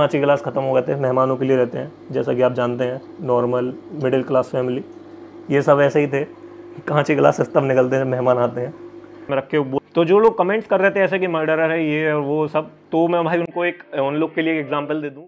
कांच के गिलास ख़त्म हो गए थे, मेहमानों के लिए रहते हैं, जैसा कि आप जानते हैं, नॉर्मल मिडिल क्लास फैमिली, ये सब ऐसे ही थे, कांच के गिलास तब निकलते हैं मेहमान आते हैं। मैं रखे तो जो लोग कमेंट्स कर रहे थे ऐसे कि मर्डरर है ये और वो सब, तो मैं भाई उनको उन लोग के लिए एक एग्जाम्पल दे दूँ।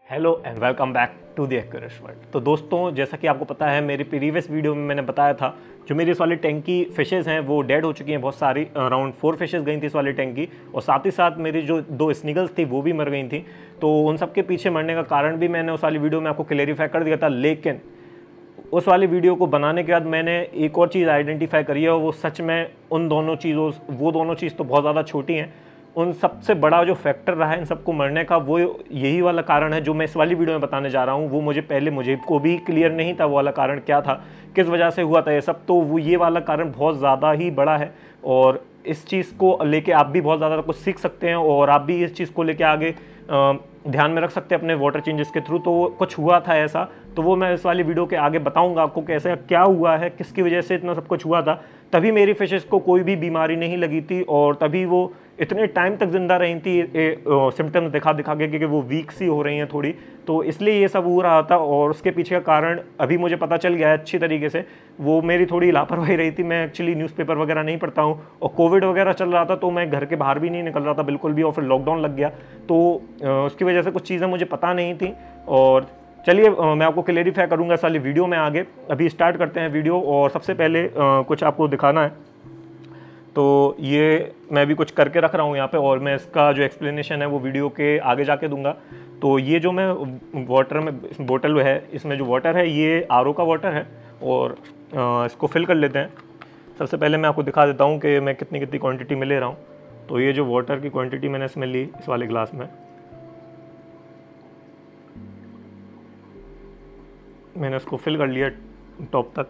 Hello and welcome back to the accurate world. तो दोस्तों, जैसा कि आपको पता है, मेरी प्रीवियस वीडियो में मैंने बताया था जो मेरी इस वाली टैंक की फिशेज़ हैं वो डेड हो चुकी हैं, बहुत सारी, अराउंड 4 फिशेज़ गई थी इस वाली टैंक की, और साथ ही साथ मेरी जो 2 स्निगल्स थी वो भी मर गई थी। तो उन सब के पीछे मरने का कारण भी मैंने उस वाली वीडियो में आपको क्लेरिफाई कर दिया था, लेकिन उस वाली वीडियो को बनाने के बाद मैंने एक और चीज़ आइडेंटिफाई करी है, और वो सच में उन दोनों चीज़ों, वो दोनों चीज़ तो बहुत ज़्यादा छोटी हैं, उन सबसे बड़ा जो फैक्टर रहा है इन सबको मरने का, वो यही वाला कारण है जो मैं इस वाली वीडियो में बताने जा रहा हूँ। वो मुझे को भी क्लियर नहीं था वो वाला कारण क्या था, किस वजह से हुआ था ये सब। तो वो ये वाला कारण बहुत ज़्यादा ही बड़ा है, और इस चीज़ को लेके आप भी बहुत ज़्यादा कुछ सीख सकते हैं, और आप भी इस चीज़ को लेके आगे ध्यान में रख सकते हैं अपने वाटर चेंजेस के थ्रू। तो कुछ हुआ था ऐसा, तो वो मैं इस वाली वीडियो के आगे बताऊंगा आपको कैसे क्या हुआ है, किसकी वजह से इतना सब कुछ हुआ था। तभी मेरी फिशेस को कोई भी बीमारी नहीं लगी थी, और तभी वो इतने टाइम तक जिंदा रही थी सिम्टम्स दिखा दिखा के, क्योंकि वो वीक सी हो रही हैं थोड़ी, तो इसलिए ये सब हो रहा था। और उसके पीछे का कारण अभी मुझे पता चल गया है अच्छी तरीके से, वो मेरी थोड़ी लापरवाही रही थी। मैं एक्चुअली न्यूज़पेपर वगैरह नहीं पढ़ता हूँ, और कोविड वगैरह चल रहा था, तो मैं घर के बाहर भी नहीं निकल रहा था बिल्कुल भी, और फिर लॉकडाउन लग गया, तो उसकी वजह से कुछ चीज़ें मुझे पता नहीं थी। और चलिए मैं आपको क्लेरिफाई करूँगा इस वाली वीडियो में आगे। अभी स्टार्ट करते हैं वीडियो, और सबसे पहले कुछ आपको दिखाना है। तो ये मैं भी कुछ करके रख रहा हूँ यहाँ पे, और मैं इसका जो एक्सप्लेनेशन है वो वीडियो के आगे जाके दूंगा। तो ये जो मैं वाटर में बोतल है, इसमें जो वाटर है ये आरओ का वाटर है, और इसको फिल कर लेते हैं। सबसे पहले मैं आपको दिखा देता हूँ कि मैं कितनी कितनी क्वांटिटी में ले रहा हूँ। तो ये जो वाटर की क्वांटिटी मैंने इसमें ली, इस वाले ग्लास में मैंने उसको फिल कर लिया टॉप तक।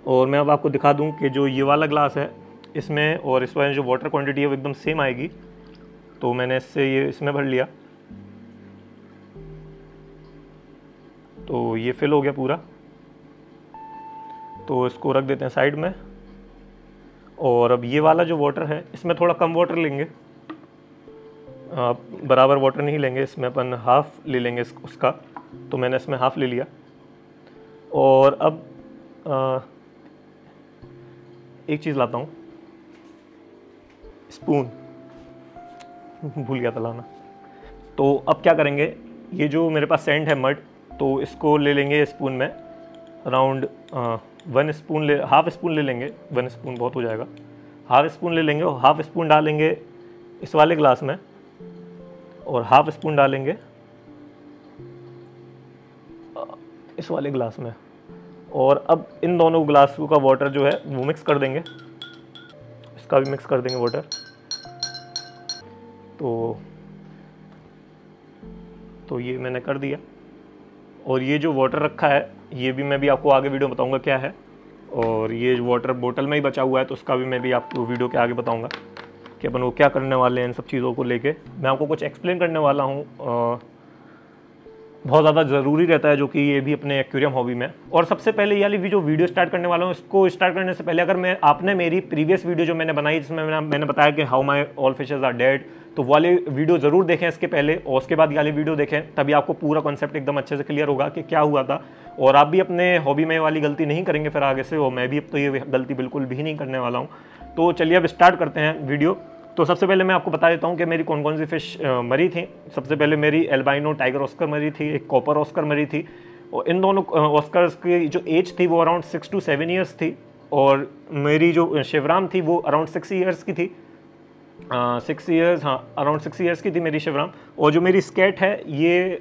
और मैं अब आपको दिखा दूं कि जो ये वाला ग्लास है इसमें और इस वाले जो वाटर क्वांटिटी है वो एकदम सेम आएगी। तो मैंने इससे ये इसमें भर लिया, तो ये फिल हो गया पूरा। तो इसको रख देते हैं साइड में। और अब ये वाला जो वाटर है इसमें थोड़ा कम वाटर लेंगे, बराबर वाटर नहीं लेंगे, इसमें अपन हाफ़ ले लेंगे उसका। तो मैंने इसमें हाफ़ ले लिया। और अब एक चीज़ लाता हूँ, स्पून, भूल गया था लाना। तो अब क्या करेंगे, ये जो मेरे पास सैंड है, मड, तो इसको ले लेंगे स्पून में, अराउंड 1 स्पून हाफ स्पून ले लेंगे। 1 स्पून बहुत हो जाएगा, हाफ स्पून ले लेंगे, और हाफ स्पून डालेंगे इस वाले ग्लास में, और हाफ स्पून डालेंगे इस वाले ग्लास में। और अब इन दोनों ग्लासों का वाटर जो है वो मिक्स कर देंगे, इसका भी मिक्स कर देंगे वाटर। तो ये मैंने कर दिया। और ये जो वाटर रखा है ये भी मैं भी आपको आगे वीडियो में बताऊंगा क्या है। और ये वाटर बोतल में ही बचा हुआ है, तो उसका भी मैं भी आपको वीडियो के आगे बताऊंगा कि अपन वो क्या करने वाले हैं। इन सब चीज़ों को लेके मैं आपको कुछ एक्सप्लेन करने वाला हूँ, बहुत ज़्यादा ज़रूरी रहता है, जो कि ये भी अपने एक्वेरियम हॉबी में। और सबसे पहले ये वाली जो वीडियो स्टार्ट करने वाला हूँ, इसको स्टार्ट करने से पहले अगर आपने मेरी प्रीवियस वीडियो जो मैंने बनाई जिसमें मैंने बताया कि how my all fishes are dead, तो वाली वीडियो ज़रूर देखें इसके पहले, और उसके बाद ये वाली वीडियो देखें, तभी आपको पूरा कॉन्सेप्ट एकदम अच्छे से क्लियर होगा कि क्या हुआ था। और आप भी अपने हॉबी में वाली गलती नहीं करेंगे फिर आगे से, और मैं भी अब तो ये गलती बिल्कुल भी नहीं करने वाला हूँ। तो चलिए अब स्टार्ट करते हैं वीडियो। तो सबसे पहले मैं आपको बता देता हूँ कि मेरी कौन कौन सी फ़िश मरी थी। सबसे पहले मेरी एल्बाइनो टाइगर ऑस्कर मरी थी, एक कॉपर ऑस्कर मरी थी, और इन दोनों ऑस्कर्स की जो एज थी वो अराउंड 6 to 7 ईयर्स थी। और मेरी जो शिवराम थी वो अराउंड 6 ईयर्स की थी, 6 ईयर्स, हाँ अराउंड 6 ईयर्स की थी मेरी शिवराम। और जो मेरी स्केट है ये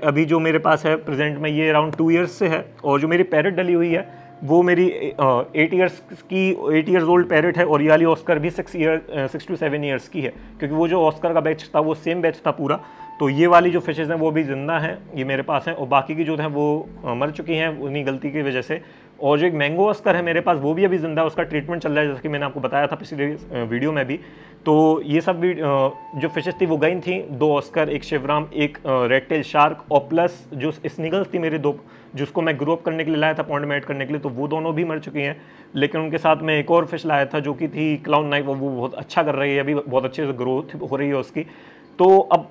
अभी जो मेरे पास है प्रेजेंट में, ये अराउंड 2 ईयर्स से है। और जो मेरी पैरेट डली हुई है वो मेरी 8 ईयर्स ओल्ड पैरेट है, और ये वाली ऑस्कर भी 6 to 7 ईयर्स की है, क्योंकि वो जो ऑस्कर का बैच था वो सेम बैच था पूरा। तो ये वाली जो फिशेज़ हैं वो भी ज़िंदा हैं, ये मेरे पास हैं, और बाकी की जो हैं वो मर चुकी हैं उन्हीं गलती की वजह से। और जो एक मैंगो ऑस्कर है मेरे पास वो भी अभी ज़िंदा है, उसका ट्रीटमेंट चल रहा है, जैसे कि मैंने आपको बताया था पिछले वीडियो में भी। तो ये सब भी जो फिशेस थी वो गई थी, 2 ऑस्कर, एक शिवराम, एक रेड टेल शार्क, और प्लस जो स्निगल्स थी मेरी 2, जिसको मैं ग्रो अप करने के लिए लाया था पॉन्ड में ऐड करने के लिए, तो वो दोनों भी मर चुकी हैं। लेकिन उनके साथ मैं एक और फिश लाया था जो कि थी क्लाउन नाइफ, वो बहुत अच्छा कर रही है, अभी बहुत अच्छे से ग्रोथ हो रही है उसकी। तो अब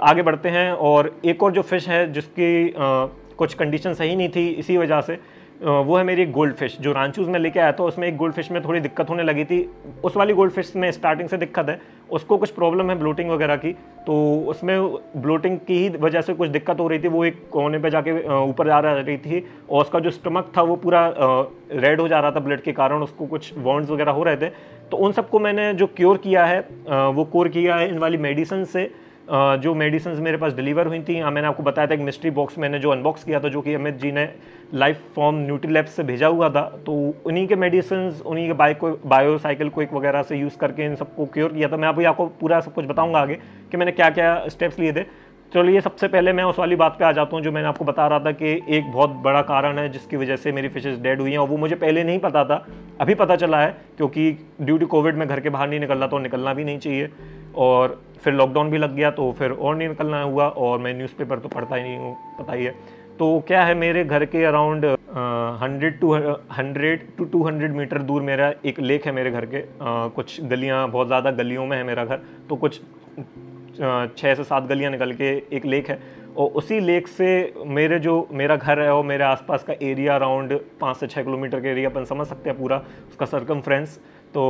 आगे बढ़ते हैं, और एक और जो फिश है जिसकी कुछ कंडीशन सही नहीं थी इसी वजह से, वो है मेरी एक गोल्ड फिश जो रांचूज में लेके आया था। उसमें एक गोल्ड फिश में थोड़ी दिक्कत होने लगी थी। उस वाली गोल्ड फिश में स्टार्टिंग से दिक्कत है, उसको कुछ प्रॉब्लम है ब्लोटिंग वगैरह की, तो उसमें ब्लोटिंग की ही वजह से कुछ दिक्कत हो रही थी। वो एक कोने पे जाके ऊपर जा रही थी, और उसका जो स्टमक था वो पूरा रेड हो जा रहा था ब्लड के कारण, उसको कुछ वॉन्ड्स वगैरह हो रहे थे। तो उन सबको मैंने जो क्योर किया है वो क्योर किया है इन वाली मेडिसिन से। जो मेडिसिन मेरे पास डिलीवर हुई थी, मैंने आपको बताया था एक मिस्ट्री बॉक्स मैंने जो अनबॉक्स किया था, जो कि अमित जी ने लाइफ फॉर्म न्यूट्रीलैब्स से भेजा हुआ था। तो उन्हीं के मेडिसिन, उन्हीं के बायोसाइकिल क्विक वगैरह से यूज़ करके इन सबको क्योर किया था। मैं अभी आपको पूरा सब कुछ बताऊंगा आगे कि मैंने क्या क्या स्टेप्स लिए थे। चलिए सबसे पहले मैं उस वाली बात पे आ जाता हूँ जो मैंने आपको बता रहा था कि एक बहुत बड़ा कारण है जिसकी वजह से मेरी फिशेस डेड हुई हैं, और वो मुझे पहले नहीं पता था, अभी पता चला है, क्योंकि ड्यू टू कोविड में घर के बाहर नहीं निकल रहा, तो निकलना भी नहीं चाहिए, और फिर लॉकडाउन भी लग गया तो फिर और नहीं निकलना हुआ, और मैं न्यूज़पेपर तो पढ़ता ही नहीं हूँ, पता ही है। तो क्या है, मेरे घर के अराउंड 100 to 200 मीटर दूर मेरा एक लेक है मेरे घर के। कुछ गलियाँ, बहुत ज़्यादा गलियों में है मेरा घर, तो कुछ 6 से 7 गलियाँ निकल के एक लेक है, और उसी लेक से मेरा घर है और मेरे आसपास का एरिया अराउंड 5 से 6 किलोमीटर के एरिया अपन समझ सकते हैं पूरा उसका सर्कमफ्रेंस। तो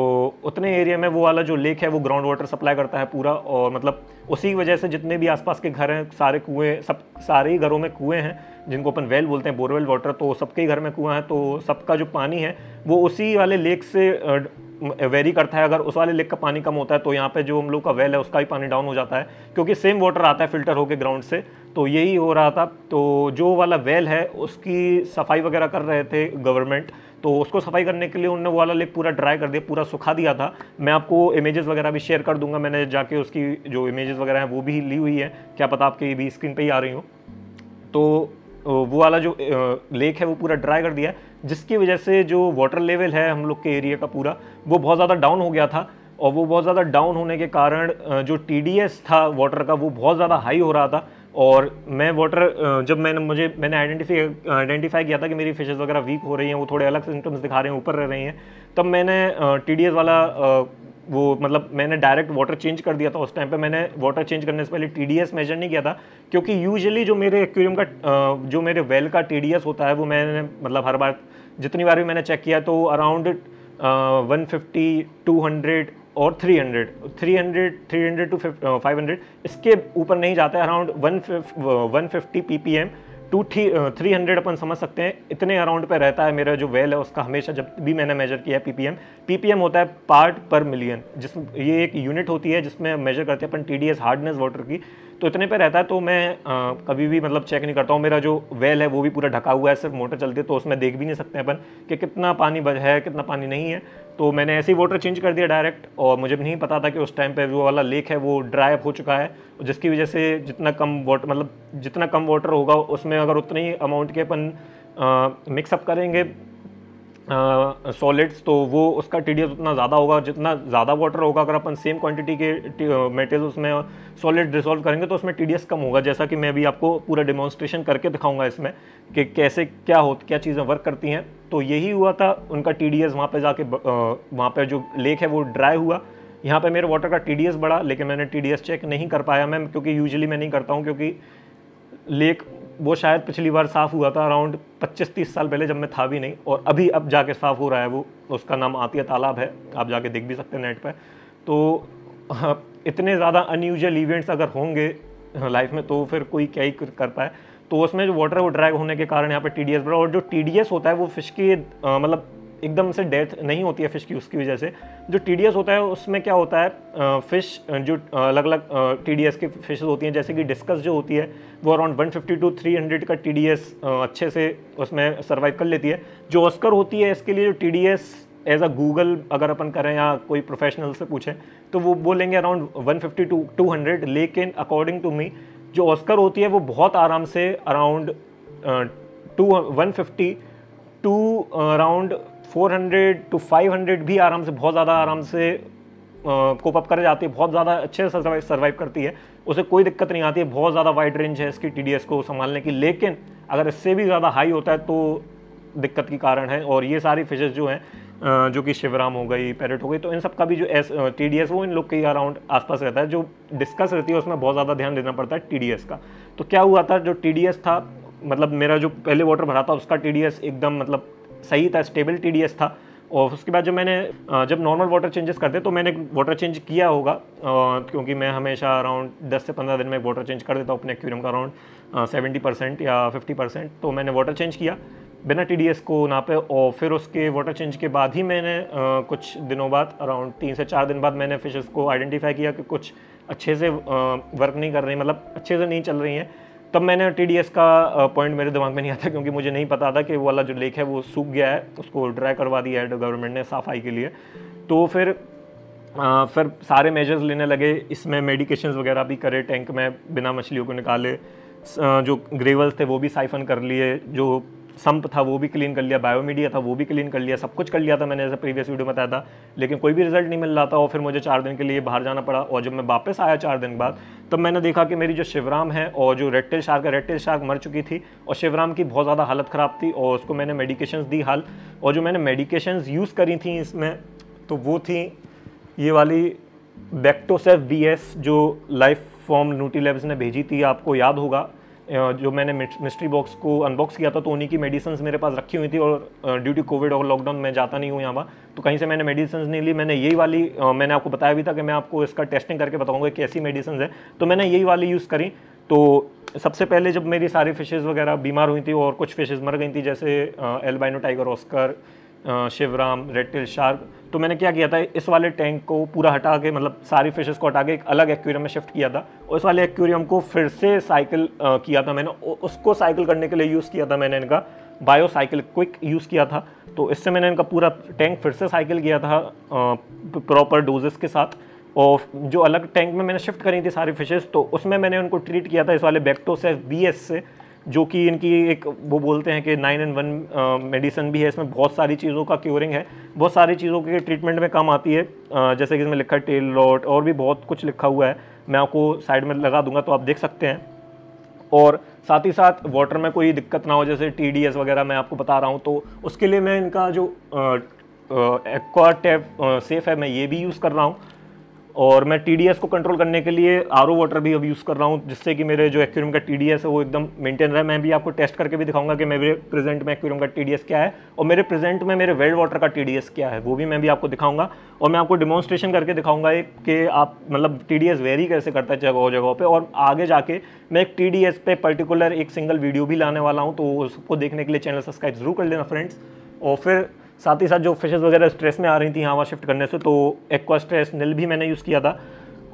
उतने एरिया में वो वाला जो लेक है वो ग्राउंड वाटर सप्लाई करता है पूरा, और मतलब उसी वजह से जितने भी आसपास के घर हैं, सारे कुएँ, सारे ही घरों में कुएँ हैं जिनको अपन वेल बोलते हैं, बोरवेल वाटर, तो सबके ही घर में कुआं है। तो सबका जो पानी है वो उसी वाले लेक से वेरी करता है। अगर उस वाले लेक का पानी कम होता है तो यहाँ पे जो हम लोग का वेल है उसका भी पानी डाउन हो जाता है, क्योंकि सेम वाटर आता है फिल्टर होके ग्राउंड से। तो यही हो रहा था। तो जो वाला वेल है उसकी सफाई वगैरह कर रहे थे गवर्नमेंट, तो उसको सफाई करने के लिए उन्होंने वो वाला लेक पूरा ड्राई कर दिया, पूरा सुखा दिया था। मैं आपको इमेजेस वगैरह भी शेयर कर दूंगा, मैंने जाके उसकी जो इमेजेस वगैरह हैं वो भी ली हुई है, क्या पता आपके भी स्क्रीन पे ही आ रही हो। तो वो वाला जो लेक है वो पूरा ड्राई कर दिया, जिसकी वजह से जो वाटर लेवल है हम लोग के एरिया का पूरा वो बहुत ज़्यादा डाउन हो गया था। और वो बहुत ज़्यादा डाउन होने के कारण जो TDS था वाटर का वो बहुत ज़्यादा हाई हो रहा था। और मैं वाटर जब मैंने आइडेंटिफाई किया था कि मेरी फिशेस वगैरह वीक हो रही हैं, वो थोड़े अलग सिम्टम्स दिखा रहे हैं, ऊपर रह रही हैं, तब मैंने TDS वाला वो मतलब मैंने डायरेक्ट वाटर चेंज कर दिया था। उस टाइम पे मैंने वाटर चेंज करने से पहले TDS मेजर नहीं किया था, क्योंकि यूजुअली जो मेरे एक्वेरियम का जो मेरे वेल का TDS होता है वो मैंने मतलब हर बार जितनी बार भी मैंने चेक किया तो अराउंड 150, 200 और 300 to 500, इसके ऊपर नहीं जाता है। अराउंड 150 ppm टू 300 अपन समझ सकते हैं, इतने अराउंड पे रहता है मेरा जो वेल है उसका हमेशा, जब भी मैंने मेजर किया है। ppm होता है पार्ट पर मिलियन, जिसमें ये एक यूनिट होती है जिसमें मेजर करते हैं अपन TDS हार्डनेस वाटर की। तो इतने पे रहता है। तो मैं कभी भी मतलब चेक नहीं करता हूँ। मेरा जो वेल है वो भी पूरा ढका हुआ है, सिर्फ मोटर चलती है, तो उसमें देख भी नहीं सकते अपन कि कितना पानी है कितना पानी नहीं है। तो मैंने ऐसे ही वाटर चेंज कर दिया डायरेक्ट, और मुझे नहीं पता था कि उस टाइम पे वो वाला लेक है वो ड्राई अप हो चुका है, जिसकी वजह से जितना कम वाटर होगा उसमें अगर उतनी ही अमाउंट के अपन मिक्सअप करेंगे सॉलिड्स, तो वो उसका TDS उतना ज़्यादा होगा। जितना ज़्यादा वाटर होगा, अगर अपन सेम क्वांटिटी के मेटेरियल उसमें सॉलिड डिसॉल्व करेंगे तो उसमें TDS कम होगा, जैसा कि मैं भी आपको पूरा डेमोन्स्ट्रेशन करके दिखाऊंगा इसमें कि कैसे क्या चीज़ें वर्क करती हैं। तो यही हुआ था, उनका TDS वहाँ पे जाके वहाँ पे जो लेक है वो ड्राई हुआ। यहाँ पे मेरे वाटर का TDS बढ़ा, लेकिन मैंने TDS चेक नहीं कर पाया मैं, क्योंकि यूजुअली मैं नहीं करता हूँ, क्योंकि लेक वो शायद पिछली बार साफ़ हुआ था अराउंड 25-30 साल पहले, जब मैं था भी नहीं, और अब जाके साफ़ हो रहा है वो। उसका नाम आतिया तालाब है, आप जाके देख भी सकते हैं नेट पे। तो इतने ज़्यादा अनयूजुअल इवेंट्स अगर होंगे लाइफ में तो फिर कोई क्या ही कर पाए। तो उसमें जो वाटर है वो ड्राई होने के कारण यहाँ पे TDS बढ़ा, और जो TDS होता है वो फिश की मतलब एकदम से डेथ नहीं होती है फिश की उसकी वजह से। जो TDS होता है उसमें क्या होता है, फिश जो अलग अलग TDS की फिशेज होती हैं, जैसे कि डिस्कस जो होती है वो अराउंड 150 to 300 का TDS अच्छे से उसमें सर्वाइव कर लेती है। जो ऑस्कर होती है इसके लिए जो TDS एज अ गूगल अगर अपन करें या कोई प्रोफेशनल से पूछें तो वो बोलेंगे अराउंड 150 to 200, लेकिन अकॉर्डिंग टू मी जो ऑस्कर होती है वो बहुत आराम से अराउंड 150 टू अराउंड 400 to 500 भी आराम से, बहुत ज़्यादा आराम से कोप अप कर जाती है, बहुत ज़्यादा अच्छे से सर्वाइव करती है, उसे कोई दिक्कत नहीं आती है। बहुत ज़्यादा वाइड रेंज है इसकी TDS को संभालने की, लेकिन अगर इससे भी ज़्यादा हाई होता है तो दिक्कत की कारण है। और ये सारी फिशेज जो हैं जो कि शिवराम हो गई, पैरेट हो गई, तो इन सब का भी जो TDS वो इन लोग के अराउंड आसपास रहता है। जो डिस्कस रहती है उसमें बहुत ज़्यादा ध्यान देना पड़ता है TDS का। तो क्या हुआ था, जो TDS था, मतलब मेरा जो पहले वाटर भरा था उसका TDS एकदम मतलब सही था, स्टेबल TDS था। और उसके बाद जब मैंने जब नॉर्मल वाटर चेंजेस करते तो मैंने वाटर चेंज किया होगा, क्योंकि मैं हमेशा अराउंड 10 से 15 दिन में वाटर चेंज कर देता हूँ अपने एक्वेरियम का, अराउंड 70% या 50%। तो मैंने वाटर चेंज किया बिना TDS को नापे, और फिर उसके वाटर चेंज के बाद ही मैंने कुछ दिनों बाद अराउंड 3 से 4 दिन बाद मैंने फिशेस को आइडेंटिफाई किया कि कुछ अच्छे से वर्क नहीं कर रही, मतलब अच्छे से नहीं चल रही हैं। तब मैंने TDS का पॉइंट मेरे दिमाग में नहीं आता, क्योंकि मुझे नहीं पता था कि वो वाला जो लेक है वो सूख गया है, उसको ड्राई करवा दिया है गवर्नमेंट ने सफाई के लिए। तो फिर सारे मेजर्स लेने लगे, इसमें मेडिकेशंस वगैरह भी करे, टैंक में बिना मछलियों को निकाले, जो ग्रेवल्स थे वो भी साइफन कर लिए, जो संप था वो भी क्लीन कर लिया, बायोमीडिया था वो भी क्लीन कर लिया, सब कुछ कर लिया था मैंने, जैसे प्रीवियस वीडियो में बताया था, लेकिन कोई भी रिजल्ट नहीं मिल रहा था। और फिर मुझे 4 दिन के लिए बाहर जाना पड़ा, और जब मैं वापस आया 4 दिन बाद तब मैंने देखा कि मेरी जो शिवराम है और जो रेड टेल शार्क है, रेड टेल शार्क मर चुकी थी और शिवराम की बहुत ज़्यादा हालत ख़राब थी, और उसको मैंने मेडिकेशंस दी हाल। और जो मैंने मेडिकेशंस यूज़ करी थी इसमें, तो वो थी ये वाली बैक्टोसेफ BS जो लाइफ फॉर्म न्यूट्रीलैब्स ने भेजी थी, आपको याद होगा। जो मैंने मिस्ट्री बॉक्स को अनबॉक्स किया था तो उन्हीं की मेडिसिन मेरे पास रखी हुई थी, और ड्यू टू कोविड और लॉकडाउन में जाता नहीं हूँ यहाँ, तो कहीं से मैंने मेडिसिन नहीं ली। मैंने यही वाली मैंने आपको बताया भी था कि मैं आपको इसका टेस्टिंग करके बताऊँगा कैसी मेडिसिन है, तो मैंने यही वाली यूज़ करी। तो सबसे पहले जब मेरी सारी फिशेज़ वगैरह बीमार हुई थी और कुछ फिशेज़ मर गई थी, जैसे albino tiger oscar, Shivram, red tail shark, तो मैंने क्या किया था, इस वाले टैंक को पूरा हटा के, मतलब सारी फिशेस को हटा के एक अलग एक्वेरियम में शिफ्ट किया था, और इस वाले एक्वेरियम को फिर से साइकिल किया था मैंने। उसको साइकिल करने के लिए यूज़ किया था मैंने इनका बायोसाइकिल क्विक यूज़ किया था। तो इससे मैंने इनका पूरा टैंक फिर से साइकिल किया था प्रॉपर डोजेस के साथ। और जो अलग टैंक में मैंने शिफ्ट करी थी सारी फिशेस, तो उसमें मैंने उनको ट्रीट किया था इस वाले बैक्टोसेफ BS से, जो कि इनकी एक वो बोलते हैं कि 9-in-1 मेडिसिन भी है। इसमें बहुत सारी चीज़ों का क्योरिंग है, बहुत सारी चीज़ों के ट्रीटमेंट में काम आती है, जैसे कि इसमें लिखा है टेल रॉट, और भी बहुत कुछ लिखा हुआ है, मैं आपको साइड में लगा दूंगा तो आप देख सकते हैं। और साथ ही साथ वाटर में कोई दिक्कत ना हो, जैसे TDS वगैरह मैं आपको बता रहा हूँ, तो उसके लिए मैं इनका जो एक्वाटेप सेफ है मैं ये भी यूज़ कर रहा हूँ। और मैं TDS को कंट्रोल करने के लिए RO वाटर भी अब यूज़ कर रहा हूँ, जिससे कि मेरे जो एक्वेरियम का TDS है वो एकदम मेंटेन रहे। मैं भी आपको टेस्ट करके भी दिखाऊंगा कि मेरे प्रेजेंट में एक्वेरियम का TDS क्या है, और मेरे प्रेजेंट में मेरे वेल वाटर का TDS क्या है, वो भी मैं भी आपको दिखाऊंगा। और मैं आपको डिमॉन्स्ट्रेशन करके दिखाऊंगा कि आप मतलब TDS वेरी कैसे करता है जगह जगह पे। और आगे जाके मैं एक TDS पे पर्टिकुलर एक सिंगल वीडियो भी लाने वाला हूँ, तो उसको देखने के लिए चैनल सब्सक्राइब जरूर कर लेना फ्रेंड्स। और फिर साथ ही साथ जो फिशेस वगैरह स्ट्रेस में आ रही थी यहाँ वहाँ शिफ्ट करने से, तो एक्वा स्ट्रेस नील भी मैंने यूज़ किया था।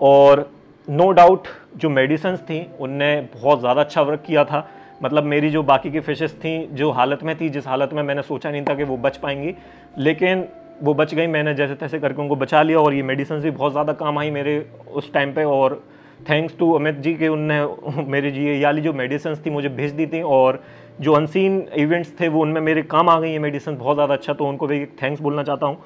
और नो डाउट जो मेडिसिन थी उनने बहुत ज़्यादा अच्छा वर्क किया था। मतलब मेरी जो बाकी की फिशेस थी जो हालत में थी, जिस हालत में मैंने सोचा नहीं था कि वो बच पाएंगी, लेकिन वो बच गई। मैंने जैसे तैसे करके उनको बचा लिया, और ये मेडिसिन भी बहुत ज़्यादा काम आई मेरे उस टाइम पे। और थैंक्स टू अमित जी के उनने मेरी जी ये वाली जो मेडिसिन थी मुझे भेज दी थी, और जो अनसीन इवेंट्स थे वो उनमें मेरे काम आ गई ये मेडिसिन बहुत ज़्यादा अच्छा, तो उनको भी थैंक्स बोलना चाहता हूँ।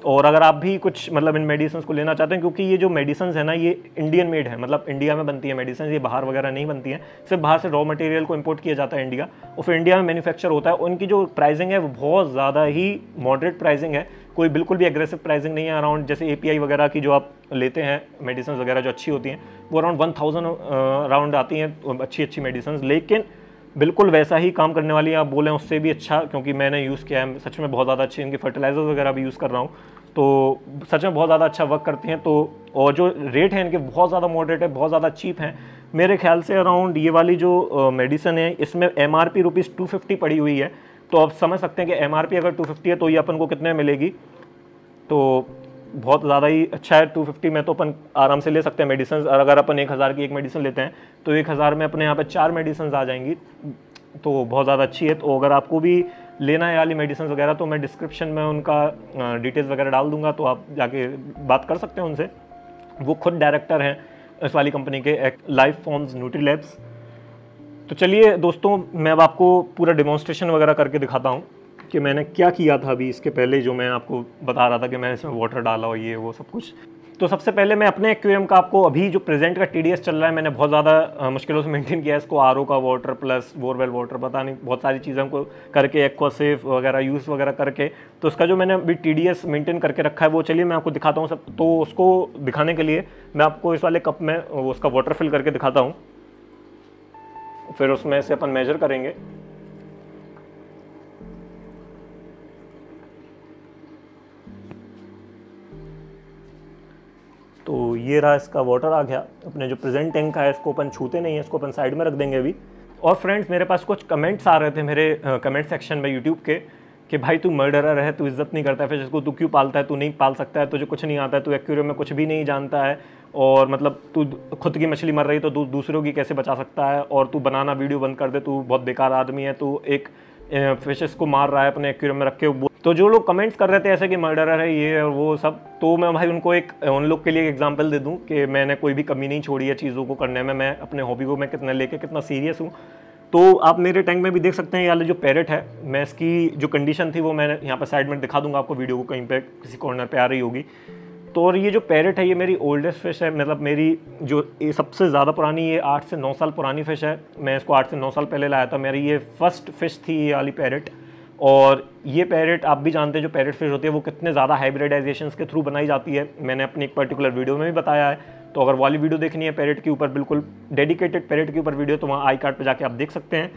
और अगर आप भी कुछ मतलब इन मेडिसिन को लेना चाहते हैं, क्योंकि ये जो मेडिसिन है ना ये इंडियन मेड है, मतलब इंडिया में बनती है मेडिसिन, ये बाहर वगैरह नहीं बनती है, सिर्फ बाहर से रॉ मटेरियल को इंपोर्ट किया जाता है इंडिया, और फिर इंडिया में मैन्युफैक्चर होता है। उनकी जो प्राइसिंग है वो बहुत ज़्यादा ही मॉडरेट प्राइसिंग है, कोई बिल्कुल भी एग्रेसिव प्राइसिंग नहीं है। अराउंड जैसे API वगैरह की जो आप लेते हैं मेडिसिन वगैरह जो अच्छी होती हैं वो अराउंड 1000 अराउंड आती हैं अच्छी मेडिसिन, लेकिन बिल्कुल वैसा ही काम करने वाली आप बोलें उससे भी अच्छा, क्योंकि मैंने यूज़ किया है सच में बहुत ज़्यादा अच्छी। इनकी फर्टिलाइजर्स वगैरह भी यूज़ कर रहा हूँ, तो सच में बहुत ज़्यादा अच्छा वर्क करती हैं। तो और जो रेट है इनके बहुत ज़्यादा मॉडरेट है, बहुत ज़्यादा चीप हैं। मेरे ख्याल से अराउंड ये वाली जो मेडिसिन है इसमें MRP ₹250 पड़ी हुई है, तो आप समझ सकते हैं कि MRP अगर 250 है तो ये अपन को कितने में मिलेगी, तो बहुत ज़्यादा ही अच्छा है। 250 में तो अपन आराम से ले सकते हैं मेडिसिन। और अगर अपन 1000 की एक मेडिसिन लेते हैं तो 1000 में अपने यहाँ पे 4 मेडिसिन आ जाएंगी, तो बहुत ज़्यादा अच्छी है। तो अगर आपको भी लेना है वाली मेडिसिन वगैरह तो मैं डिस्क्रिप्शन में उनका डिटेल्स वगैरह डाल दूंगा, तो आप जाके बात कर सकते हैं उनसे। वो खुद डायरेक्टर हैं इस वाली कंपनी के, लाइफ फॉर्म्स न्यूट्रीलैब्स। तो चलिए दोस्तों, मैं अब आपको पूरा डेमोन्स्ट्रेशन वगैरह करके दिखाता हूँ कि मैंने क्या किया था अभी इसके पहले, जो मैं आपको बता रहा था कि मैंने इसमें वाटर डाला और ये वो सब कुछ। तो सबसे पहले मैं अपने एक्वेरियम का आपको अभी जो प्रेजेंट का TDS चल रहा है, मैंने बहुत ज़्यादा मुश्किलों से मेंटेन किया है इसको। RO का वाटर प्लस बोरवेल वाटर, पता नहीं बहुत सारी चीज़ों को करके, एक्वासेफ वगैरह यूज़ वगैरह करके, तो उसका जो मैंने अभी TDS मेंटेन करके रखा है वो चलिए मैं आपको दिखाता हूँ सब। तो उसको दिखाने के लिए मैं आपको इस वाले कप में उसका वाटर फिल करके दिखाता हूँ, फिर उसमें से अपन मेजर करेंगे। तो ये रहा इसका वाटर आ गया। अपने जो प्रेजेंट टैंक का है इसको अपन छूते नहीं है, इसको अपन साइड में रख देंगे अभी। और फ्रेंड्स, मेरे पास कुछ कमेंट्स आ रहे थे मेरे कमेंट सेक्शन में यूट्यूब के कि भाई तू मर्डरर है, तू इज्जत नहीं करता है, फिर इसको तू क्यों पालता है, तू नहीं पाल सकता है, तुझे कुछ नहीं आता है, तू एक्वेरियम में कुछ भी नहीं जानता है, और मतलब तू खुद की मछली मर रही तो तू दूसरों की कैसे बचा सकता है, और तू बनाना वीडियो बंद कर दे, तू बहुत बेकार आदमी है, तू एक फिशेस को मार रहा है अपने एक्वेरियम में रख के। तो जो लोग कमेंट्स कर रहे थे ऐसे कि मर्डरर है ये और वो सब, तो मैं भाई उनको उन लोग के लिए एक एग्जांपल दे दूं कि मैंने कोई भी कमी नहीं छोड़ी है चीज़ों को करने में। मैं अपने हॉबी को मैं कितना सीरियस हूँ। तो आप मेरे टैंक में भी देख सकते हैं, ये वाला जो पैरेट है, मैं इसकी जो कंडीशन थी वो मैंने यहाँ पर साइड में दिखा दूंगा आपको, वीडियो को कहीं पे किसी कॉर्नर पे आ रही होगी। तो और ये जो पैरेट है ये मेरी ओल्डेस्ट फिश है, मतलब मेरी जो सबसे ज़्यादा पुरानी, ये 8 से 9 साल पुरानी फ़िश है। मैं इसको 8 से 9 साल पहले लाया था, मेरी ये फर्स्ट फ़िश थी ये वाली पैरेट। और ये पैरेट आप भी जानते हैं जो पैरेट फिश होती है वो कितने ज़्यादा हाइब्रिडाइजेशन के थ्रू बनाई जाती है, मैंने अपनी एक पर्टिकुलर वीडियो में भी बताया है। तो अगर वाली वीडियो देखनी है पैरेट के ऊपर, बिल्कुल डेडिकेटेड पैरेट के ऊपर वीडियो, तो वहाँ आई कार्ड पर जाके आप देख सकते हैं।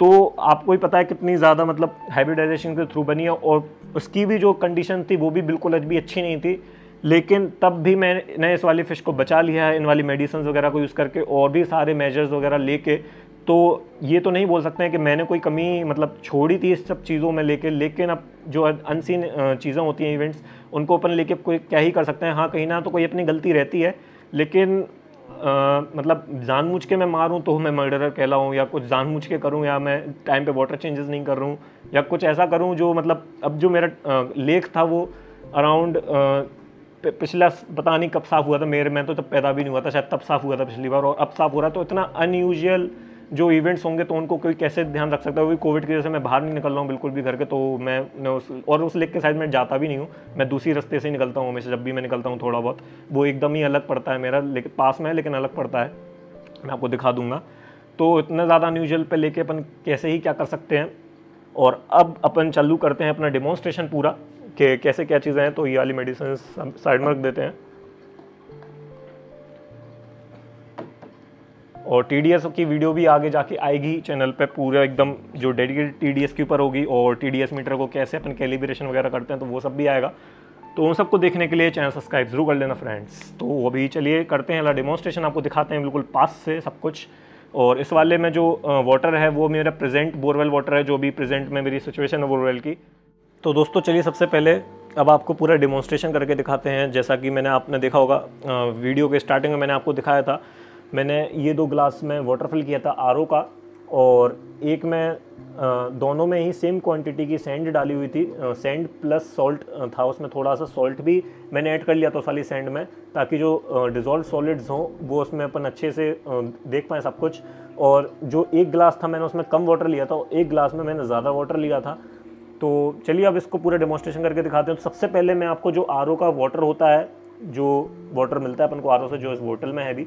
तो आपको ही पता है कितनी ज़्यादा मतलब हाइब्रिडाइजेशन के थ्रू बनी है, और उसकी भी जो कंडीशन थी वो भी बिल्कुल भी अच्छी नहीं थी। लेकिन तब भी मैंने इस वाली फ़िश को बचा लिया है इन वाली मेडिसिन वगैरह को यूज़ करके, और भी सारे मेजर्स वगैरह लेके। तो ये तो नहीं बोल सकते हैं कि मैंने कोई कमी मतलब छोड़ी थी इस सब चीज़ों में लेके, लेकिन अब जो अनसीन चीज़ें होती हैं, इवेंट्स, उनको अपन लेके कोई क्या ही कर सकते हैं। हाँ, कहीं ना तो कोई अपनी गलती रहती है, लेकिन मतलब जानबूझ के मैं मारूं तो मैं मर्डरर कहलाऊं, या कुछ जानबूझ के करूं, या मैं टाइम पे वाटर चेंजेस नहीं कर रहा हूं, या कुछ ऐसा करूं जो मतलब अब जो मेरा लेक था वो अराउंड पिछला पता नहीं कब साफ़ हुआ था, मेरे में तो तब पैदा भी नहीं हुआ था शायद, तब साफ़ हुआ था पिछली बार, और अब साफ़ हो रहा है। तो इतना अनयूजुअल जो इवेंट्स होंगे तो उनको कोई कैसे ध्यान रख सकता है। वो भी कोविड की वजह से मैं बाहर नहीं निकल रहा हूँ बिल्कुल भी घर के, तो मैं उस लेक के साइड में जाता भी नहीं हूँ, मैं दूसरी रास्ते से ही निकलता हूँ हमेशा। जब भी मैं निकलता हूँ थोड़ा बहुत, वो एकदम ही अलग पड़ता है मेरा, लेकिन पास में है लेकिन अलग पड़ता है, मैं आपको दिखा दूँगा। तो इतना ज़्यादा अनयूजुअल पे लेके अपन कैसे ही क्या कर सकते हैं। और अब अपन चालू करते हैं अपना डेमोन्स्ट्रेशन पूरा कि कैसे क्या चीज़ें हैं। तो ये वाली मेडिसिन साइड में रख देते हैं, और TDS की वीडियो भी आगे जाके आएगी चैनल पे, पूरा एकदम जो डेडिकेटेड TDS के ऊपर होगी, और TDS मीटर को कैसे अपन कैलिब्रेशन वगैरह करते हैं तो वो सब भी आएगा। तो उन सबको देखने के लिए चैनल सब्सक्राइब जरूर कर लेना फ्रेंड्स। तो अभी चलिए करते हैं डेमोन्स्ट्रेशन, आपको दिखाते हैं बिल्कुल पास से सब कुछ। और इस वाले में जो वाटर है वो मेरा प्रेजेंट बोरवेल वाटर है, जो भी प्रेजेंट में मेरी सिचुएशन है बोरवेल की। तो दोस्तों चलिए सबसे पहले अब आपको पूरा डेमोन्स्ट्रेशन करके दिखाते हैं। जैसा कि आपने देखा होगा वीडियो के स्टार्टिंग में मैंने आपको दिखाया था, मैंने ये 2 ग्लास में वाटर फिल किया था RO का, और एक में दोनों में ही सेम क्वांटिटी की सैंड डाली हुई थी, सैंड प्लस सॉल्ट था, उसमें थोड़ा सा सॉल्ट भी मैंने ऐड कर लिया था उस वाली सैंड में, ताकि जो डिज़ोल्व सॉलिड्स हों वो उसमें अपन अच्छे से देख पाएँ सब कुछ। और जो 1 ग्लास था मैंने उसमें कम वाटर लिया था, और 1 ग्लास में मैंने ज़्यादा वाटर लिया था। तो चलिए अब इसको पूरा डेमोन्स्ट्रेशन करके दिखाते हैं। तो सबसे पहले मैं आपको जो RO का वाटर होता है, जो वाटर मिलता है अपन को RO से, जो इस बोतल में है भी,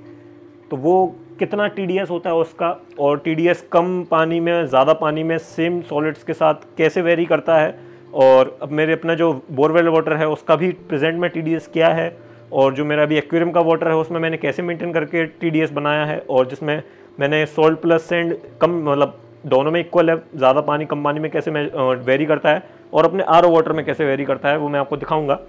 तो वो कितना TDS होता है उसका, और TDS कम पानी में ज़्यादा पानी में सेम सॉलिड्स के साथ कैसे वेरी करता है। और अब मेरे अपना जो बोरवेल वाटर है उसका भी प्रेजेंट में TDS क्या है, और जो मेरा अभी एक्वेरियम का वाटर है उसमें मैंने कैसे मेंटेन करके TDS बनाया है, और जिसमें मैंने सॉल्ट प्लस सैंड कम, मतलब दोनों में इक्वल है, ज़्यादा पानी कम पानी में कैसे वेरी करता है, और अपने RO वाटर में कैसे वेरी करता है, वो मैं आपको दिखाऊंगा।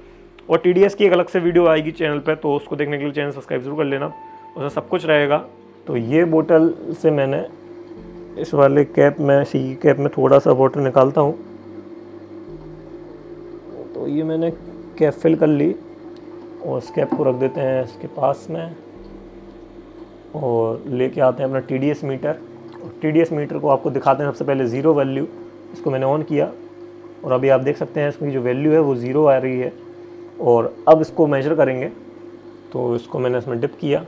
और TDS की एक अलग से वीडियो आएगी चैनल पे, तो उसको देखने के लिए चैनल सब्सक्राइब जरूर कर लेना, उसमें सब कुछ रहेगा। तो ये बोतल से मैंने इस वाले कैप में, सी कैप में थोड़ा सा वाटर निकालता हूँ। तो ये मैंने कैप फिल कर ली और इस कैप को रख देते हैं इसके पास में और लेके आते हैं अपना TDS मीटर। और TDS मीटर को आपको दिखाते हैं सबसे पहले ज़ीरो वैल्यू। इसको मैंने ऑन किया और अभी आप देख सकते हैं इसकी जो वैल्यू है वो ज़ीरो आ रही है। और अब इसको मेजर करेंगे, तो इसको मैंने इसमें डिप किया,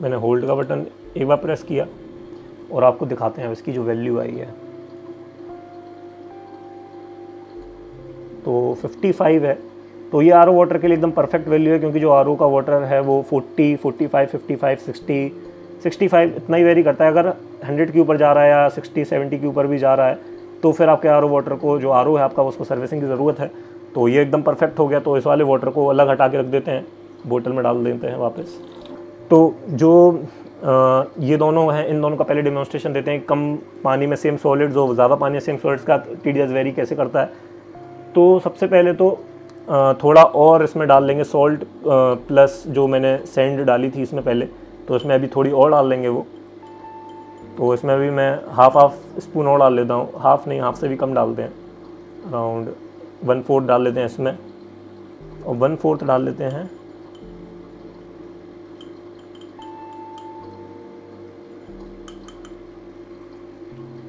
मैंने होल्ड का बटन एक बार प्रेस किया और आपको दिखाते हैं इसकी जो वैल्यू आई है। तो 55 है। तो ये RO वाटर के लिए एकदम परफेक्ट वैल्यू है, क्योंकि जो RO का वाटर है वो 40, 45, 55, 60, 65 इतना ही वेरी करता है। अगर 100 के ऊपर जा रहा है या 60, 70 के ऊपर भी जा रहा है तो फिर आपके RO वाटर को, जो RO है आपका, उसको सर्विसिंग की ज़रूरत है। तो ये एकदम परफेक्ट हो गया। तो इस वाले वाटर को अलग हटा के रख देते हैं, बोतल में डाल देते हैं वापस। तो जो ये दोनों हैं, इन दोनों का पहले डेमोन्स्ट्रेशन देते हैं। कम पानी में सेम सॉलिड्स और ज़्यादा पानी में सेम सॉलिड्स का TDS वेरी कैसे करता है। तो सबसे पहले तो थोड़ा और इसमें डाल लेंगे सॉल्ट, प्लस जो मैंने सैंड डाली थी इसमें पहले, तो इसमें अभी थोड़ी और डाल लेंगे वो। तो इसमें भी मैं हाफ स्पून और डाल लेता हूँ, हाफ नहीं, हाफ से भी कम डालते हैं, अराउंड 1/4 डाल लेते हैं इसमें और 1/4 डाल लेते हैं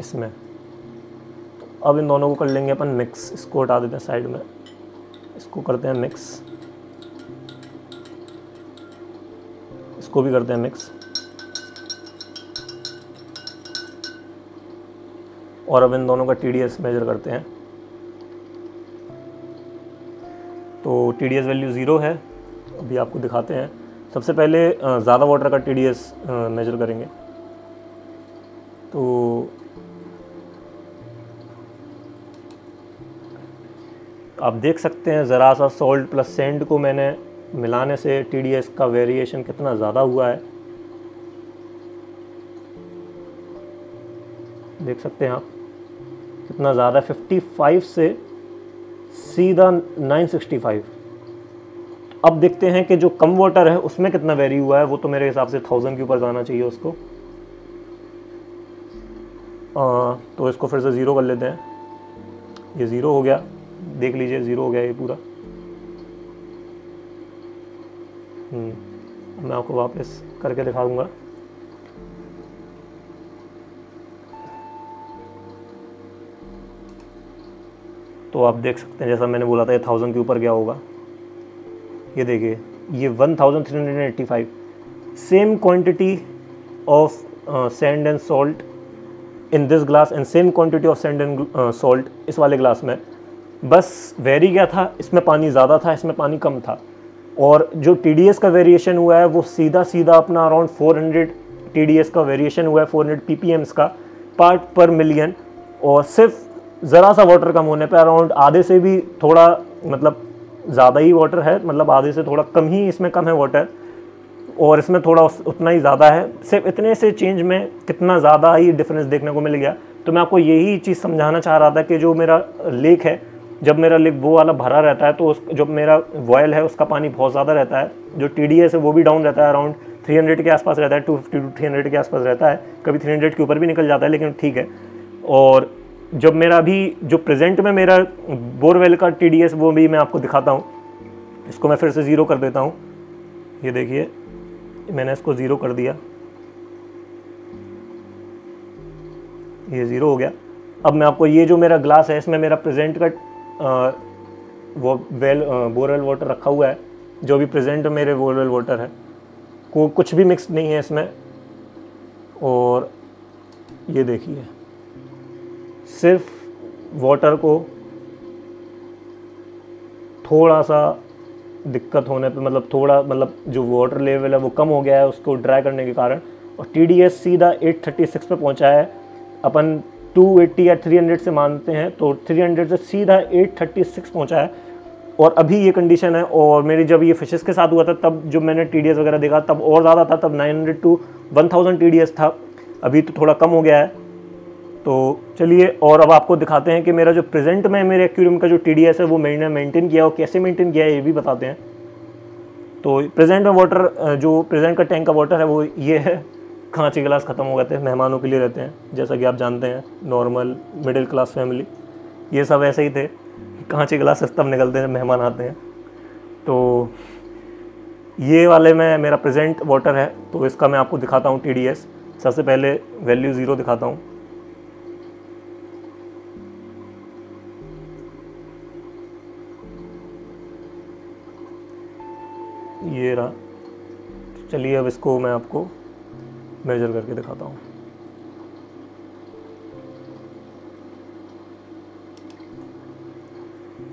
इसमें। तो अब इन दोनों को कर लेंगे अपन मिक्स। इसको हटा देते हैं साइड में, इसको करते हैं मिक्स, इसको भी करते हैं मिक्स। और अब इन दोनों का TDS मेजर करते हैं। तो TDS वैल्यू 0 है। अभी आपको दिखाते हैं। सबसे पहले ज़्यादा वाटर का TDS मेजर करेंगे। तो आप देख सकते हैं ज़रा सा सॉल्ट प्लस सैंड को मैंने मिलाने से TDS का वेरिएशन कितना ज़्यादा हुआ है, देख सकते हैं आप कितना ज़्यादा। 55 से सीधा 965। अब देखते हैं कि जो कम वाटर है उसमें कितना वेरी हुआ है। वो तो मेरे हिसाब से 1000 के ऊपर जाना चाहिए उसको। तो इसको फिर से ज़ीरो कर लेते हैं। ये ज़ीरो हो गया, देख लीजिए ज़ीरो हो गया ये पूरा। मैं आपको वापस करके दिखा दूँगा। तो आप देख सकते हैं जैसा मैंने बोला था ये 1000 के ऊपर गया होगा। ये देखिए ये 1385। Same quantity of sand and salt in this glass and same quantity of sand and salt इस वाले ग्लास में, बस वेरी क्या था, इसमें पानी ज़्यादा था, इसमें पानी कम था। और जो TDS का वेरिएशन हुआ है वो सीधा अपना अराउंड 400 TDS का वेरिएशन हुआ है, 400 ppm का पार्ट पर मिलियन। और सिर्फ ज़रा सा वाटर कम होने पे अराउंड आधे से भी थोड़ा, मतलब ज़्यादा ही वाटर है, मतलब आधे से थोड़ा कम ही इसमें कम है वाटर, और इसमें थोड़ा उतना ही ज़्यादा है। सिर्फ इतने से चेंज में कितना ज़्यादा ही डिफरेंस देखने को मिल गया। तो मैं आपको यही चीज़ समझाना चाह रहा था कि जो मेरा लेक है, जब मेरा लेक वो वाला भरा रहता है तो जो मेरा वॉयल है उसका पानी बहुत ज़्यादा रहता है, जो TDS है वो भी डाउन रहता है, अराउंड 300 के आसपास रहता है, 250 to 300 के आसपास रहता है, कभी 300 के ऊपर भी निकल जाता है, लेकिन ठीक है। और जब मेरा अभी जो प्रेजेंट में मेरा बोरवेल का TDS वो भी मैं आपको दिखाता हूँ। इसको मैं फिर से ज़ीरो कर देता हूँ। ये देखिए मैंने इसको ज़ीरो कर दिया, ये ज़ीरो हो गया। अब मैं आपको ये जो मेरा ग्लास है इसमें मेरा प्रेजेंट का वो बोरवेल वाटर रखा हुआ है, जो भी प्रेजेंट मेरे बोरवेल वाटर है, कुछ भी मिक्स नहीं है इसमें। और ये देखिए सिर्फ वाटर को थोड़ा सा दिक्कत होने पे, मतलब थोड़ा, मतलब जो वाटर लेवल है वो कम हो गया है उसको ड्राई करने के कारण, और TDS सीधा 836 पे पहुंचा है। अपन 280 या 300 से मानते हैं तो 300 से सीधा 836 पहुंचा है। और अभी ये कंडीशन है। और मेरी जब ये फिशेस के साथ हुआ था तब जो मैंने TDS वगैरह देखा तब और ज़्यादा था, तब 900 to 1000 TDS था। अभी तो थोड़ा कम हो गया है। तो चलिए और अब आपको दिखाते हैं कि मेरा जो प्रेजेंट में मेरे एक्वेरियम का जो TDS है वो मैंने मेंटेन किया और कैसे मेंटेन किया है ये भी बताते हैं। तो प्रेजेंट में वाटर, जो प्रेजेंट का टैंक का वाटर है वो ये है, कांच के गिलास ख़त्म हो गए थे, मेहमानों के लिए रहते हैं, जैसा कि आप जानते हैं, नॉर्मल मिडिल क्लास फैमिली, ये सब ऐसे ही थे, कांच के गिलास तब निकलते हैं मेहमान आते हैं। तो ये वाले में मेरा प्रेजेंट वाटर है, तो इसका मैं आपको दिखाता हूँ TDS। सबसे पहले वैल्यू 0 दिखाता हूँ। ये रहा। चलिए अब इसको मैं आपको मेजर करके दिखाता हूँ।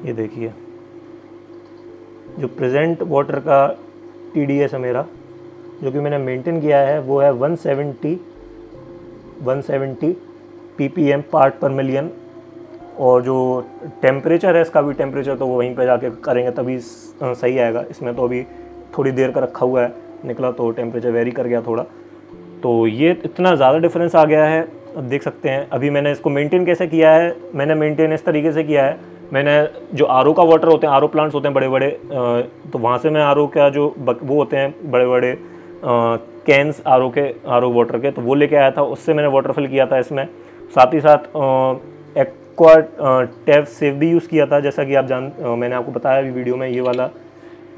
ये देखिए, जो प्रेजेंट वाटर का TDS है मेरा, जो कि मैंने मेंटेन किया है, वो है 170 ppm पार्ट पर मिलियन। और जो टेम्परेचर है, इसका भी टेम्परेचर तो वो वहीं पे जाके करेंगे तभी सही आएगा। इसमें तो अभी थोड़ी देर का रखा हुआ है, निकला तो टेम्परेचर वेरी कर गया थोड़ा, तो ये इतना ज़्यादा डिफरेंस आ गया है। अब देख सकते हैं अभी मैंने इसको मेंटेन कैसे किया है। मैंने मेंटेन इस तरीके से किया है, मैंने जो RO का वाटर होते हैं, RO प्लांट्स होते हैं बड़े बड़े, तो वहाँ से मैं RO का जो वो होते हैं बड़े बड़े कैंस RO वाटर के, तो वो लेके आया था, उससे मैंने वाटर फिल किया था इसमें। साथ ही साथ एक्वा टैप सेव भी यूज़ किया था, जैसा कि आप मैंने आपको बताया अभी वीडियो में। ये वाला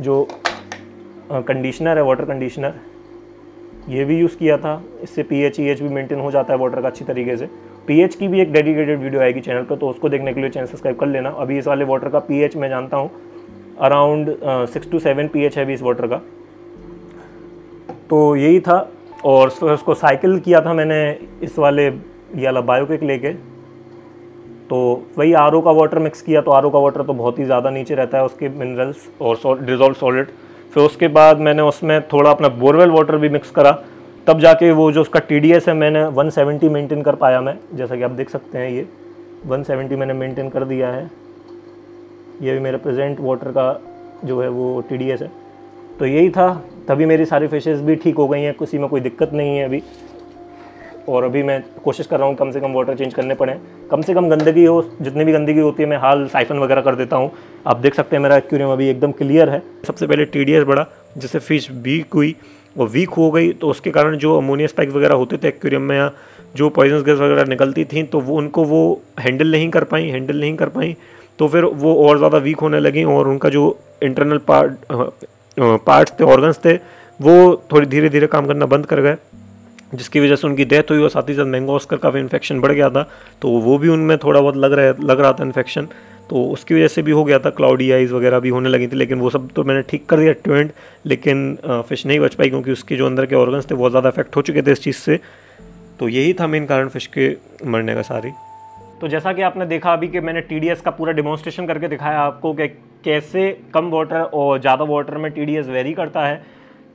जो कंडीशनर है, वाटर कंडीशनर, ये भी यूज़ किया था। इससे pH भी मेंटेन हो जाता है वाटर का अच्छी तरीके से। pH की भी एक डेडिकेटेड वीडियो आएगी चैनल पर, तो उसको देखने के लिए चैनल सब्सक्राइब कर लेना। अभी इस वाले वाटर का pH मैं जानता हूँ अराउंड 6 to 7 pH है अभी इस वाटर का। तो यही था, और उसको साइकिल किया था मैंने इस वाले ये वाला बायोकिक लेके। तो वही RO का वाटर मिक्स किया, तो RO का वाटर तो बहुत ही ज़्यादा नीचे रहता है उसके मिनरल्स और डिजॉल्व सॉलिड। फिर उसके बाद मैंने उसमें थोड़ा अपना बोरवेल वाटर भी मिक्स करा, तब जाके वो जो उसका TDS है मैंने 170 मेंटेन कर पाया मैं। जैसा कि आप देख सकते हैं, ये 170 मैंने मेंटेन कर दिया है। ये भी मेरे प्रेजेंट वाटर का जो है वो TDS है। तो यही था, तभी मेरी सारी फिशेस भी ठीक हो गई हैं, किसी में कोई दिक्कत नहीं है अभी। और अभी मैं कोशिश कर रहा हूँ कम से कम वाटर चेंज करने पड़े, कम से कम गंदगी हो, जितनी भी गंदगी होती है मैं हाल साइफन वगैरह कर देता हूँ। आप देख सकते हैं मेरा एक्वेरियम अभी एकदम क्लियर है। सबसे पहले TDS बढ़ा, जिससे फिश वीक हुई, वो वीक हो गई, तो उसके कारण जो अमोनिया स्पाइक वगैरह होते थे एक्वेरियम में, या जो पॉइजनस गैस वगैरह निकलती थी, तो वो उनको वो हैंडल नहीं कर पाई, तो फिर वो और ज़्यादा वीक होने लगी, और उनका जो इंटरनल पार्ट्स थे, ऑर्गन्स थे, वो थोड़ी धीरे धीरे काम करना बंद कर गए, जिसकी वजह से उनकी डेथ हुई। और साथ ही साथ मैंगो ऑस्कर का भी इन्फेक्शन बढ़ गया था, तो वो भी उनमें थोड़ा बहुत लग रहा था इन्फेक्शन, तो उसकी वजह से भी हो गया था। क्लाउडी आइज़ वगैरह भी होने लगी थी, लेकिन वो सब तो मैंने ठीक कर दिया टू एंड, लेकिन फ़िश नहीं बच पाई, क्योंकि उसके जो अंदर के ऑर्गन्स थे बहुत ज़्यादा अफेक्ट हो चुके थे इस चीज़ से। तो यही था मेन कारण फ़िश के मरने का सारी। तो जैसा कि आपने देखा अभी कि मैंने TDS का पूरा डिमॉन्स्ट्रेशन करके दिखाया आपको कि कैसे कम वाटर और ज़्यादा वाटर में TDS वेरी करता है,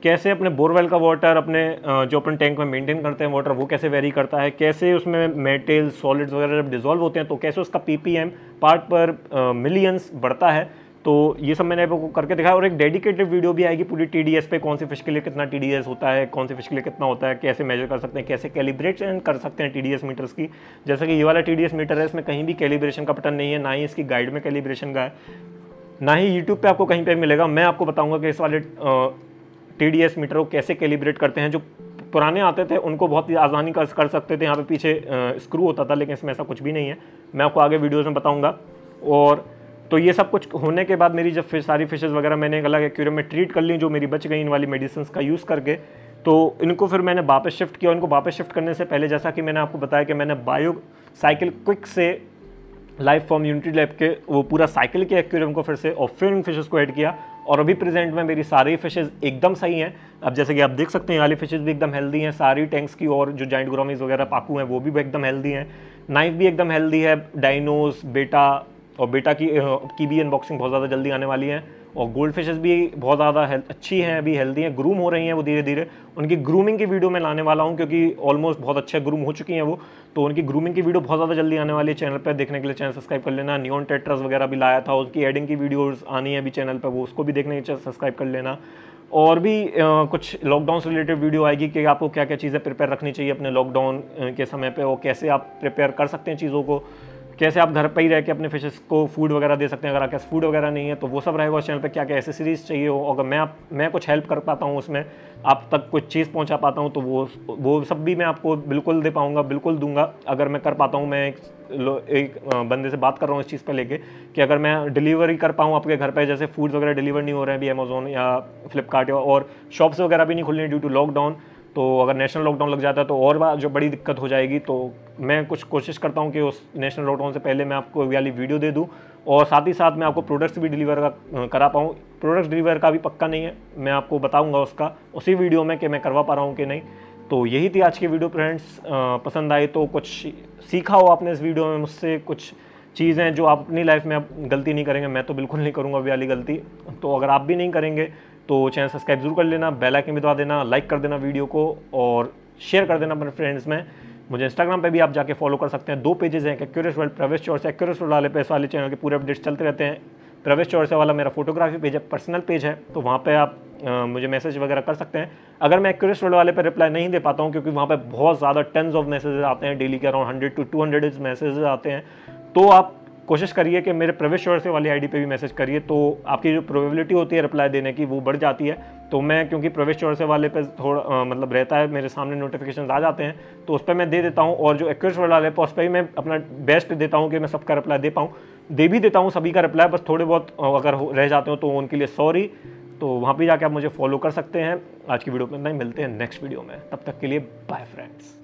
कैसे अपने बोरवेल का वाटर अपने जो अपन टैंक में मेंटेन करते हैं वाटर, वो कैसे वेरी करता है, कैसे उसमें मेटल सॉलिड्स वगैरह जब डिजॉल्व होते हैं तो कैसे उसका ppm पार्ट पर मिलियंस बढ़ता है। तो ये सब मैंने आपको करके दिखाया, और एक डेडिकेटेड वीडियो भी आएगी पूरी TDS पे, कौन सी फिश के लिए कितना TDS होता है, कौन सी फिश के लिए कितना होता है, कैसे मेजर कर सकते हैं, कैसे कैलिब्रेशन कर सकते हैं TDS मीटर्स की। जैसे कि ये वाला TDS मीटर है, इसमें कहीं भी कैलिब्रेशन का बटन नहीं है, ना ही इसकी गाइड में कैलिब्रेशन का है, ना ही यूट्यूब पे आपको कहीं पे मिलेगा। मैं आपको बताऊंगा कि इस वाले TDS मीटर को कैसे कैलिब्रेट करते हैं। जो पुराने आते थे उनको बहुत ही आसानी कर सकते थे, यहाँ पे पीछे स्क्रू होता था, लेकिन इसमें ऐसा कुछ भी नहीं है, मैं आपको आगे वीडियोज़ में बताऊँगा। और तो ये सब कुछ होने के बाद मेरी जब सारी फिशेज़ वगैरह मैंने एक अलग एक्वेरियम में ट्रीट कर ली, जो मेरी बच गई इन वाली मेडिसिन का यूज़ करके, तो इनको फिर मैंने वापस शिफ्ट किया। इनको वापस शिफ्ट करने से पहले, जैसा कि मैंने आपको बताया कि मैंने बायोसाइकिल क्विक से लाइफ फॉर्म यूनिटी लैब के वो पूरा साइकिल के एक्वेरियम को फिर से और फिर इन फिशेज़ को ऐड किया, और अभी प्रेजेंट में मेरी सारी फिशेज़ एकदम सही हैं। अब जैसे कि आप देख सकते हैं, वाली फिशेज़ भी एकदम हेल्दी हैं सारी टैंक्स की, और जो जाइंट ग्रोमीज वगैरह पाकू हैं वो भी एकदम हेल्दी हैं। नाइफ भी एकदम हेल्दी है, डाइनोस बेटा, और बेटा की भी अनबॉक्सिंग बहुत ज़्यादा जल्दी आने वाली है। और गोल्ड फिशेज़ भी बहुत ज़्यादा अच्छी हैं, अभी हेल्दी हैं, ग्रूम हो रही हैं वो धीरे धीरे। उनकी ग्रूमिंग की वीडियो मैं लाने वाला हूँ, क्योंकि ऑलमोस्ट बहुत अच्छे ग्रूम हो चुकी हैं वो, तो उनकी ग्रूमिंग की वीडियो बहुत ज़्यादा जल्दी आने वाली है चैनल पर। देखने के लिए चैनल सब्सक्राइब कर लेना। नियॉन टेट्रास वगैरह भी लाया था, उसकी एडिंग की वीडियोज़ आनी है अभी चैनल पर, वो उसको भी देखने के लिए सब्सक्राइब कर लेना। और भी कुछ लॉकडाउन से रिलेटेड वीडियो आएगी कि आपको क्या क्या चीज़ें प्रिपेयर रखनी चाहिए अपने लॉकडाउन के समय पे, और कैसे आप प्रिपेयर कर सकते हैं चीज़ों को, कैसे आप घर पर ही रह के अपने फिशेस को फूड वगैरह दे सकते हैं, अगर आपके पास फूड वगैरह नहीं है तो वो सब रहेगा उस चैनल पे। क्या क्या एसेसरीज चाहिए हो, अगर मैं कुछ हेल्प कर पाता हूँ उसमें, आप तक कुछ चीज़ पहुँचा पाता हूँ, तो वो सब भी मैं आपको बिल्कुल दे पाऊँगा, बिल्कुल दूंगा। अगर मैं कर पाता हूँ, मैं एक बंदे से बात कर रहा हूँ इस चीज़ पर लेके कि अगर मैं डिलीवरी कर पाऊँ आपके घर पे, जैसे फूड वगैरह डिलीवर नहीं हो रहे हैं अभी अमेजोन या फ्लिपकार्ट, और शॉप्स वगैरह भी नहीं खुल रही ड्यू टू लॉकडाउन, तो अगर नेशनल लॉकडाउन लग जाता है तो और जो बड़ी दिक्कत हो जाएगी। तो मैं कुछ कोशिश करता हूँ कि उस नेशनल लॉकडाउन से पहले मैं आपको वाली वीडियो दे दूँ, और साथ ही साथ मैं आपको प्रोडक्ट्स भी डिलीवर करा पाऊँ। प्रोडक्ट्स डिलीवर का भी पक्का नहीं है, मैं आपको बताऊँगा उसका उसी वीडियो में कि मैं करवा पा रहा हूँ कि नहीं। तो यही थी आज की वीडियो फ्रेंड्स। पसंद आई तो कुछ सीखा हो आपने इस वीडियो में मुझसे, कुछ चीज़ें जो आप अपनी लाइफ में आप गलती नहीं करेंगे, मैं तो बिल्कुल नहीं करूँगा अभी वाली गलती। तो अगर आप भी नहीं करेंगे तो चैनल सब्सक्राइब जरूर कर लेना, बेल आइकन भी दबा देना, लाइक कर देना वीडियो को और शेयर कर देना अपने फ्रेंड्स में। मुझे इंस्टाग्राम पे भी आप जाके फॉलो कर सकते हैं, 2 पेजेस हैं, एक्यूरेस वर्ल्ड, प्रवेश चौरसिया। एक्यूरेस वर्ल्ड वाले पे इस वाले चैनल के पूरे अपडेट्स चलते रहते हैं। प्रवेश चौरसिया वाला मेरा फोटोग्राफी पेज है, पर्सनल पेज है, तो वहाँ पे आप मुझे मैसेज वगैरह कर सकते हैं। अगर मैं एक्यूरेस वर्ल्ड वाले पे रिप्लाई नहीं दे पाता हूँ, क्योंकि वहाँ पे बहुत ज़्यादा टन्स ऑफ मैसेजेस आते हैं, डेली के अराउंड 100 to 200 मैसेजेस आते हैं, तो आप कोशिश करिए कि मेरे प्रवेश चौरसिया वाली आईडी पे भी मैसेज करिए, तो आपकी जो प्रोबेबिलिटी होती है रिप्लाई देने की वो बढ़ जाती है। तो मैं क्योंकि प्रवेश चौरसिया वाले पे थोड़ा मतलब रहता है, मेरे सामने नोटिफिकेशन आ जाते हैं, तो उस पर मैं दे देता हूँ, और जो एक्यूरेस वाले पे उस पर भी मैं अपना बेस्ट देता हूँ कि मैं सबका रिप्लाई दे पाऊँ, दे भी देता हूँ सभी का रिप्लाई, बस थोड़े बहुत अगर रह जाते हो तो उनके लिए सॉरी। तो वहाँ पे जाके आप मुझे फॉलो कर सकते हैं। आज की वीडियो में मिलते हैं नेक्स्ट वीडियो में, तब तक के लिए बाय फ्रेंड्स।